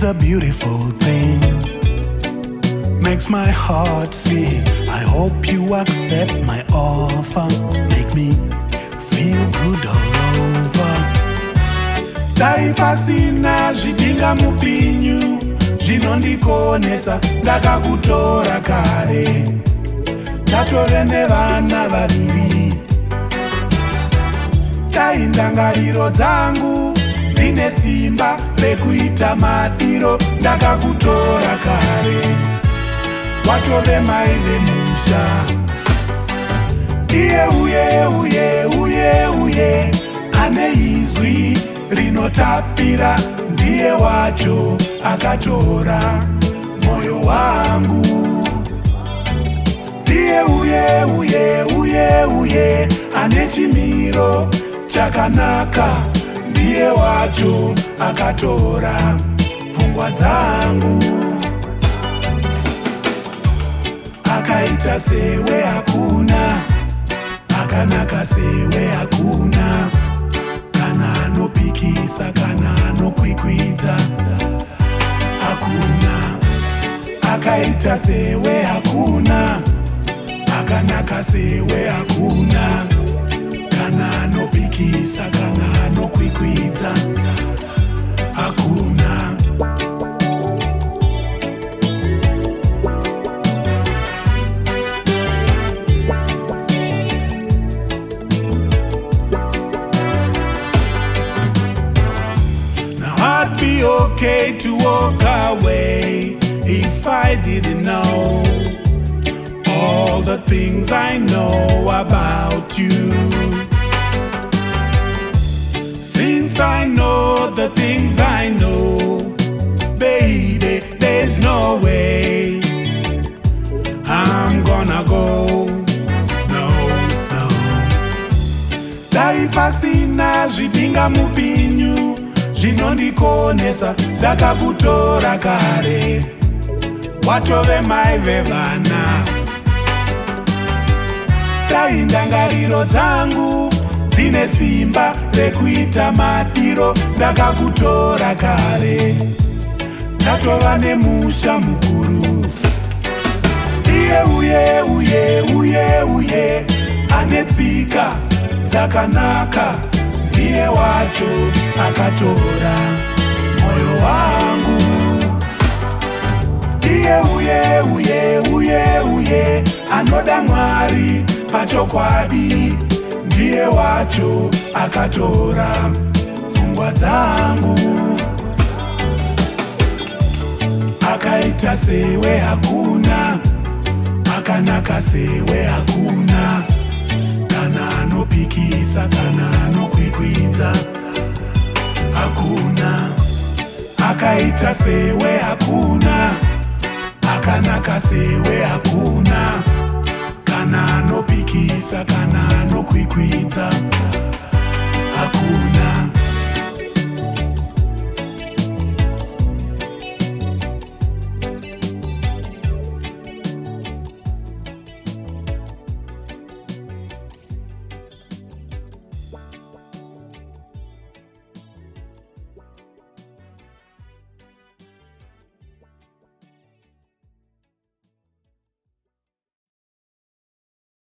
is a beautiful thing, makes my heart sing. I hope you accept my offer, make me feel good all over. Dai pasina zvibinga mupinyu zvinondikonesa, ndakakutora kare, ndatove nevana vaviri. Dai ndangariro dzangu dzine simba rekuita madiro, ndakakutora kare, watove mai vemusha. Iye uye uye uye uye, ane izwi rinotapira, ndiye wacho akatora moyo wangu. Iye uye uye uye uye, ane chimiro chakanaka, ndiye wacho akatora pfungwa dzangu. Akaita sewe hakuna, akanaka sewe hakuna, kana anopikisa kana anokwikwidza hakuna. Akaita sewe hakuna, akanaka sewe hakuna, kana anopikisa kana anokwikwidza hakuna. I'd be okay to walk away if I didn't know all the things I know about you. Since I know the things I know, baby, there's no way I'm gonna go. No, no. Dai pasina zvibinga mupinyu zvinondikonesa, ndakakutora kare, watove mai vevana. Dai ndangariro dzangu dzine simba rekuita madiro, ndakakutora kare, ndatova nemusha mukuru. Iye uye uye uye uye, ane tsika dzakanaka, ndiye wacho akatora moyo wangu. Iye uye uye uye uye, anoda Mwari pachokwadi, ndiye wacho akatora pfungwa dzangu. Akaita sewe hakuna, akanaka sewe hakuna, kana anopikisa kana anokwikwidza hakuna. Akaita sewe hakuna, akanaka sewe hakuna, kana anopikisa kana anokwikwidza hakuna.